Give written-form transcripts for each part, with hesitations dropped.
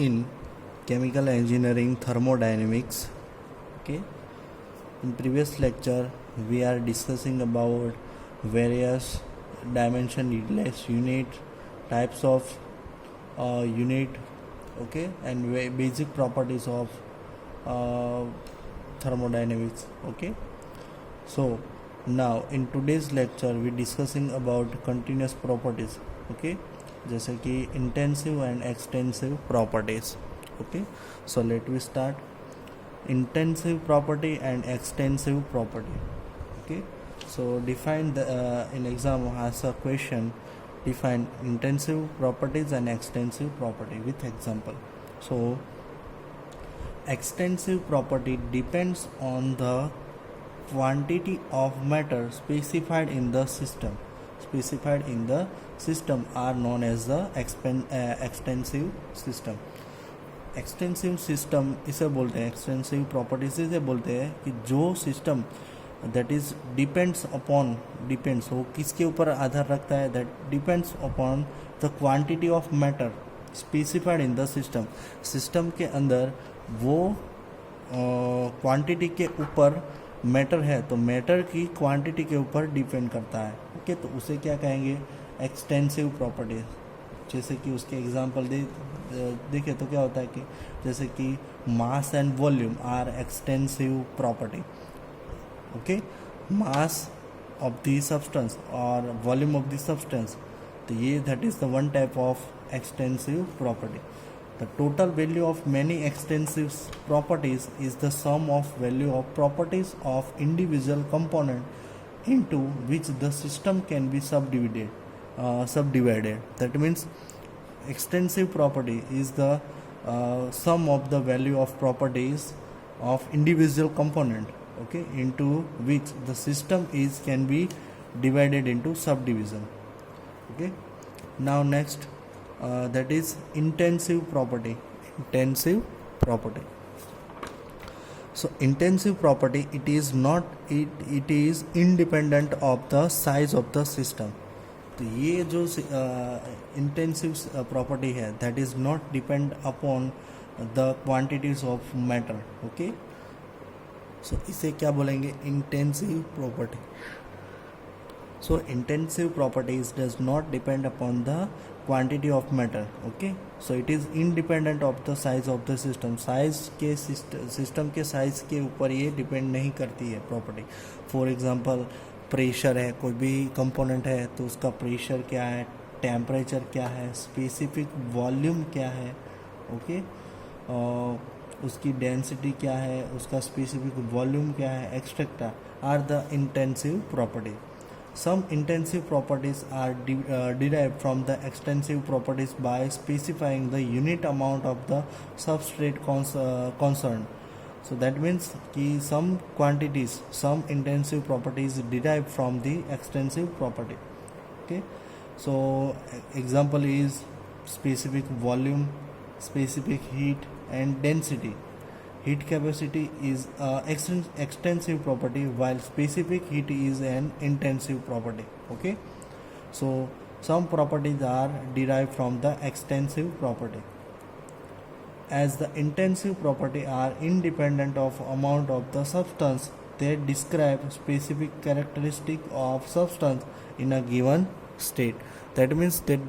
in chemical engineering thermodynamics. Okay, in previous lecture we are discussing about various dimension needless unit, types of unit, okay, and basic properties of uh, thermodynamics. Okay, so now in today's lecture we discussing about continuous properties. Okay, जैसे कि intensive and extensive properties. Okay, so let we start. Intensive property and extensive property. Okay, so define the in exam has a question, define intensive properties and extensive property with example. So extensive property depends on the quantity of matter specified in the system are known as the extensive system. Extensive system इसे बोलते हैं, extensive properties इसे बोलते हैं कि जो system that is depends वो किसके ऊपर आधार रखता है, that depends upon the quantity of matter specified in the system के अंदर वो क्वांटिटी के ऊपर मैटर है, तो मैटर की क्वांटिटी के ऊपर डिपेंड करता है. ओके, तो उसे क्या कहेंगे, एक्सटेंसिव प्रॉपर्टीज. जैसे कि उसके एग्जांपल देखें तो क्या होता है कि जैसे कि mass and volume are extensive property. Okay, mass of the substance और वॉल्यूम ऑफ द सब्सटेंस, तो ये that is the one type of extensive property. The total value of many extensive properties is the sum of value of properties of individual component into which the system can be subdivided. That means extensive property is the sum of the value of properties of individual component, okay, into which the system can be divided into subdivision. Okay, now next. That is intensive property. So intensive property, it is independent of the size of the system. तो ये जो intensive property है, that is not depend upon the quantities of matter. Okay, so इसे क्या बोलेंगे, intensive property. So intensive properties does not depend upon the quantity of matter. Okay, so it is independent of the size of the system. Size के system के size के ऊपर ये depend नहीं करती है प्रॉपर्टी. फॉर एग्जांपल प्रेशर है, कोई भी कंपोनेंट है तो उसका प्रेशर क्या है, टेम्परेचर क्या है, स्पेसिफिक वॉल्यूम क्या है, ओके, उसकी डेंसिटी क्या है, उसका स्पेसिफिक वॉल्यूम क्या है, etcetera are the intensive property. Some intensive properties are derived from the extensive properties by specifying the unit amount of the substrate concerned. So that means कि some quantities, some intensive properties derived from the extensive property. Okay, so example is specific volume, specific heat and density. Heat capacity is extensive property while specific heat is an intensive property. Okay, so some properties are derived from the extensive property. As the intensive property are independent of amount of the substance, they describe specific characteristic of substance in a given state. That means that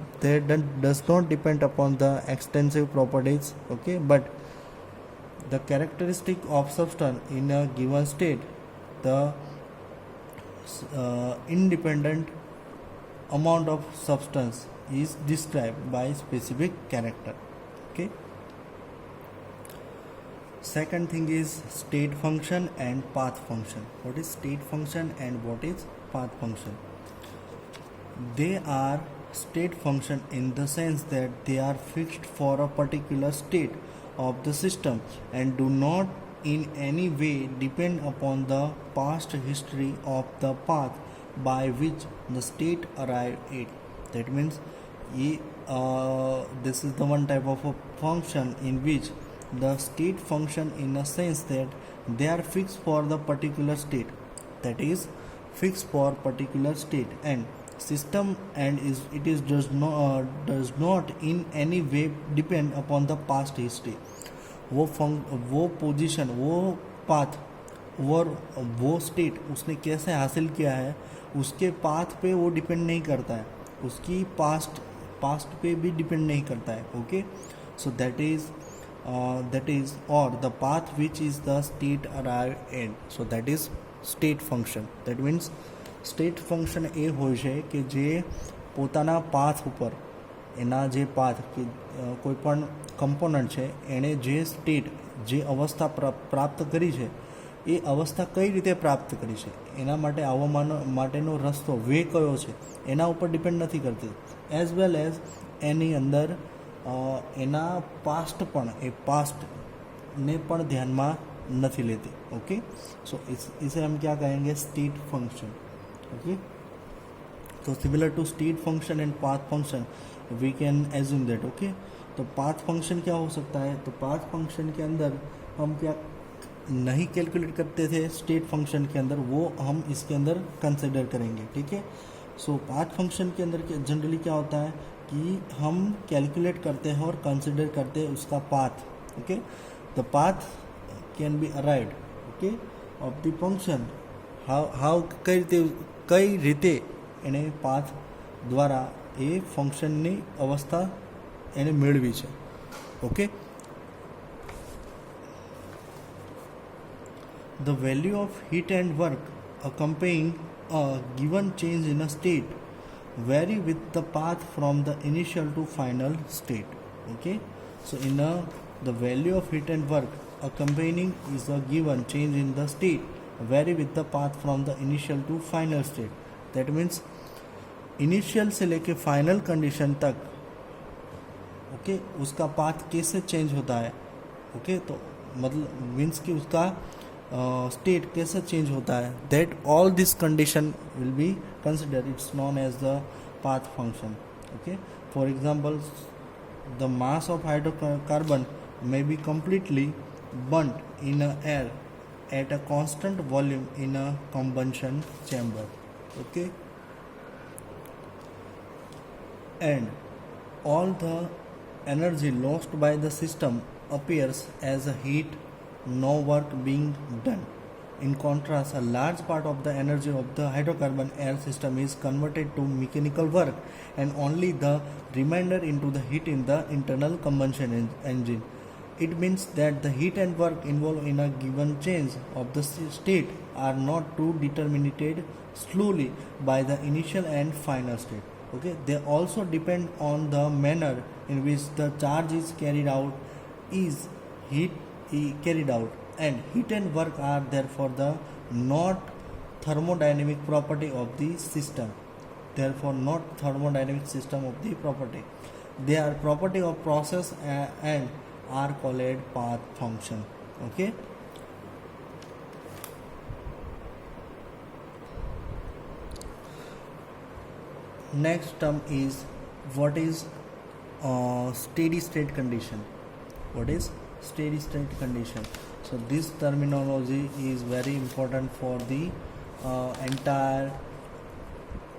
does not depend upon the extensive properties. Okay, but the characteristic of substance in a given state, the independent amount of substance is described by specific character. Okay, second thing is state function and path function. What is state function and what is path function? They are state function in the sense that they are fixed for a particular state of the system and do not in any way depend upon the past history of the path by which the state arrived at. That means this is the one type of a function in which the state function in a sense that they are fixed for the particular state, that is fixed for particular state, and system and it is does not in any way depend upon the past history. वो position, वो path और वो state उसने कैसे हासिल किया है, उसके पाथ पे वो डिपेंड नहीं करता है, उसकी पास्ट पे भी डिपेंड नहीं करता है. ओके, सो दैट इज और the path which is the state arrive at. So that is state function. That means state function એ હોય છે કે જે પોતાના પાથ ઉપર એના જે પાથ કે કોઈપણ કમ્પોનન્ટ છે એણે જે સ્ટેટ જે અવસ્થા પ્રાપ્ત કરી છે એ અવસ્થા કઈ રીતે પ્રાપ્ત કરી છે, એના માટે આવવા માટેનો રસ્તો વે કયો છે એના ઉપર ડિપેન્ડ નથી કરતી. એઝ વેલ એઝ એની અંદર એના પાસ્ટ પણ એ પાસ્ટને પણ ધ્યાનમાં નથી લેતી. ओके, सो इसे हम क्या कहेंगे, स्टेट फंक्शन. ओके, तो similar to state function and path function we can assume that. Okay, तो पाथ फंक्शन क्या हो सकता है, तो पाथ फंक्शन के अंदर हम क्या नहीं कैलकुलेट करते थे स्टेट फंक्शन के अंदर, वो हम इसके अंदर कंसिडर करेंगे. ठीक है, सो पाथ फंक्शन के अंदर जनरली क्या होता है कि हम कैलकुलेट करते हैं और कंसिडर करते हैं उसका path. Okay, the path can be arrived of the function, how કઈ રીતે એને પાથ દ્વારા એ ફંક્શનની અવસ્થા એને મેળવી છે. Okay, the value of heat and work accompanying a given change in a state vary with the path from the initial to final state. Okay, so the value of heat and work accompanying is a given change in the state vary with the path from the initial to final state. That means initial से लेके final condition तक okay उसका path कैसे change होता है. Okay, तो मतलब means कि उसका स्टेट कैसे चेंज होता है, that all this condition will be consider. It's known as the path function. Okay, for example the mass of hydrocarbon may be completely burnt in air at a constant volume in a combustion chamber. Okay, and all the energy lost by the system appears as a heat, no work being done. In contrast, a large part of the energy of the hydrocarbon air system is converted to mechanical work and only the remainder into the heat in the internal combustion engine. It means that the heat and work involved in a given change of the state are not too determined slowly by the initial and final state. Okay, they also depend on the manner in which the charge is carried out, and heat and work are therefore the not thermodynamic property of the system. Therefore, not thermodynamic system of the property. They are property of process and are called path function. Okay, next term is what is steady state condition. What is steady state condition? So this terminology is very important for the entire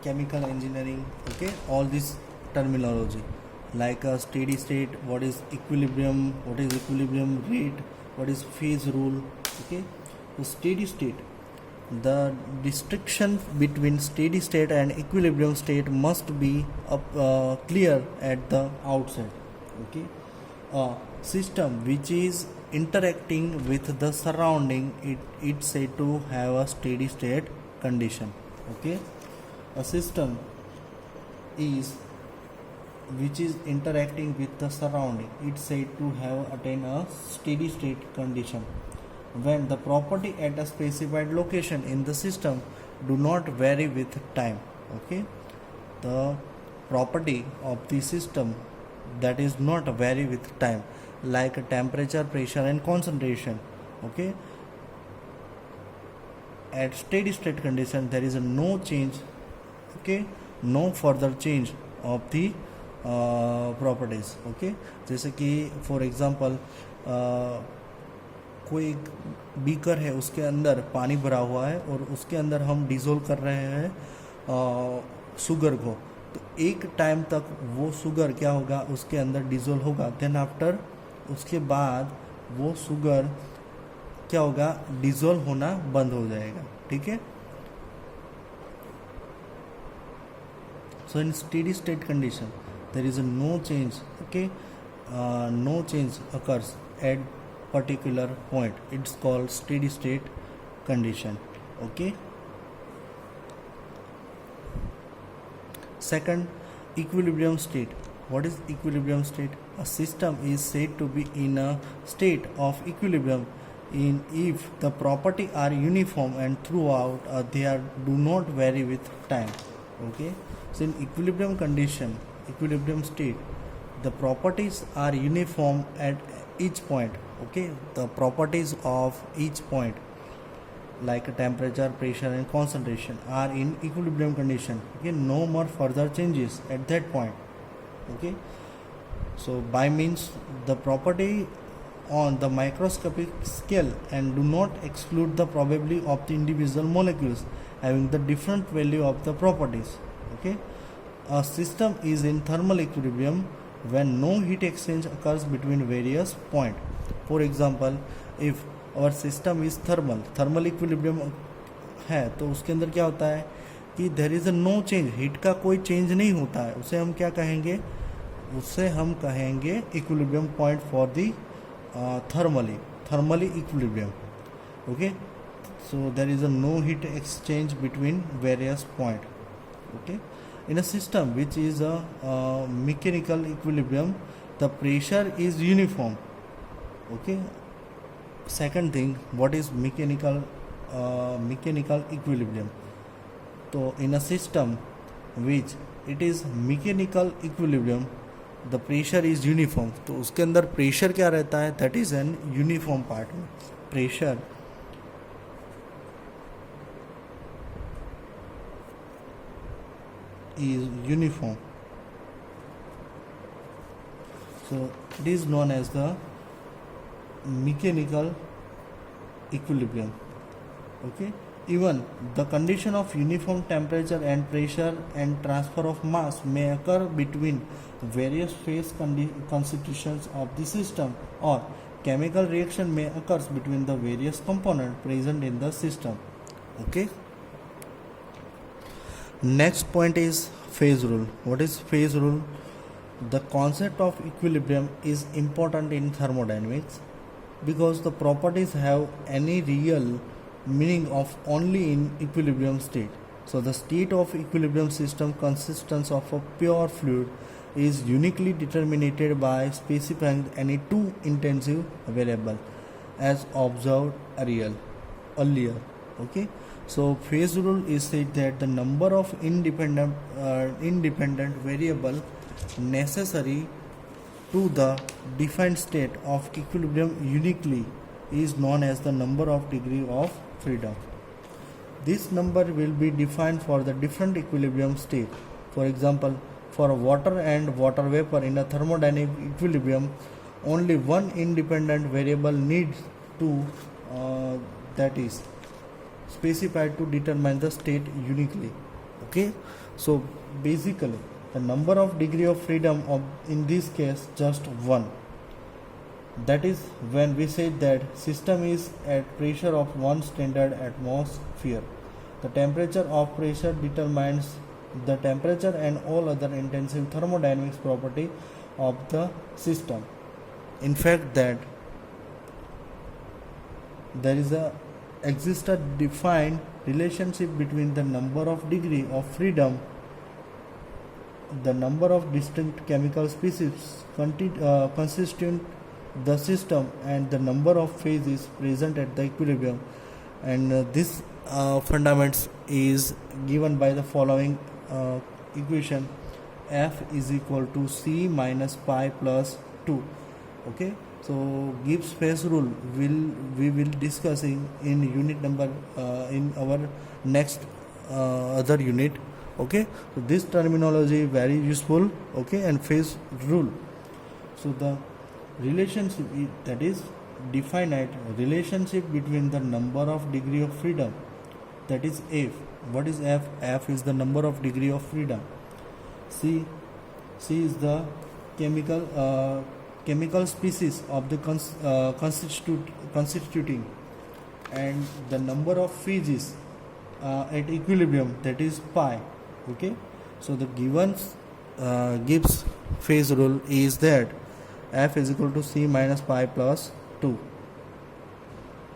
chemical engineering. Okay, all this terminology like a steady state, what is equilibrium rate, what is phase rule. Okay, so steady state, the distinction between steady state and equilibrium state must be clear at the outset. Okay, a system which is interacting with the surrounding, it's said to have a steady state condition. Okay, a system which is interacting with the surrounding, it's said to have attained a steady state condition when the property at a specified location in the system do not vary with time. Okay, the property of the system that is not vary with time, like temperature, pressure and concentration. Okay, at steady state condition there is no change. Okay, no further change of the properties. Okay, जैसे कि for example कोई beaker है, उसके अंदर पानी भरा हुआ है और उसके अंदर हम डिज़ोल्व कर रहे हैं शुगर को, तो एक टाइम तक वो शुगर क्या होगा, उसके अंदर डिजोल्व होगा, देन आफ्टर उसके बाद वो शुगर क्या होगा, डिजोल्व होना बंद हो जाएगा, ठीक है। So in steady state condition there is no change, okay, no change occurs at particular point, it's called steady state condition, okay. Second, equilibrium state. What is equilibrium state? A system is said to be in a state of equilibrium in if the property are uniform and throughout they do not vary with time, okay. So in equilibrium condition, equilibrium state, the properties are uniform at each point, okay. The properties of each point like temperature, pressure and concentration are in equilibrium condition, okay. No more further changes at that point, okay. So by means the property on the microscopic scale and do not exclude the probability of the individual molecules having the different value of the properties, okay. A system is in thermal equilibrium when no heat exchange occurs between various points. For example, if our system is thermal equilibrium है, तो उसके अंदर क्या होता है कि there is a no change, heat का कोई चेंज नहीं होता है, उसे हम क्या कहेंगे, उससे हम कहेंगे equilibrium point for the thermally equilibrium, okay. So there is a no heat exchange between various point, okay. In a system which is a mechanical equilibrium, the pressure is uniform, okay. Second thing, what is mechanical equilibrium? So in a system which it is mechanical equilibrium, the pressure is uniform. तो उसके अंदर pressure क्या रहता है, that is an uniform part. Pressure is uniform, so it is known as the mechanical equilibrium, okay. Even the condition of uniform temperature and pressure and transfer of mass may occur between various phase constitutions of the system, or chemical reaction may occur between the various components present in the system, okay. Next point is phase rule. What is phase rule? The concept of equilibrium is important in thermodynamics because the properties have any real meaning of only in equilibrium state. So the state of equilibrium system consists of a pure fluid is uniquely determined by specifying any two intensive variable as observed earlier, okay. So phase rule is said that the number of independent variable necessary to the defined state of equilibrium uniquely is known as the number of degree of freedom. This number will be defined for the different equilibrium state. For example, for water and water vapor in a thermodynamic equilibrium, only one independent variable needs to that is specified to determine the state uniquely, okay. So basically the number of degree of freedom of in this case just one, that is when we say that system is at pressure of 1 standard atmosphere. The temperature of pressure determines the temperature and all other intensive thermodynamics property of the system. In fact, that there is exists a defined relationship between the number of degree of freedom, the number of distinct chemical species constituent the system, and the number of phases present at the equilibrium. And this fundaments is given by the following equation: F is equal to C minus pi plus 2, okay. So Gibbs phase rule we will discussing in unit number in our next other unit, okay. So this terminology very useful, okay. And phase rule, so the relationship that is definite relationship between the number of degree of freedom, that is F, What is F? F is the number of degree of freedom. C is the chemical species of the constituting, and the number of phases at equilibrium, that is pi. Okay, so the given Gibbs phase rule is that F is equal to C minus pi plus 2.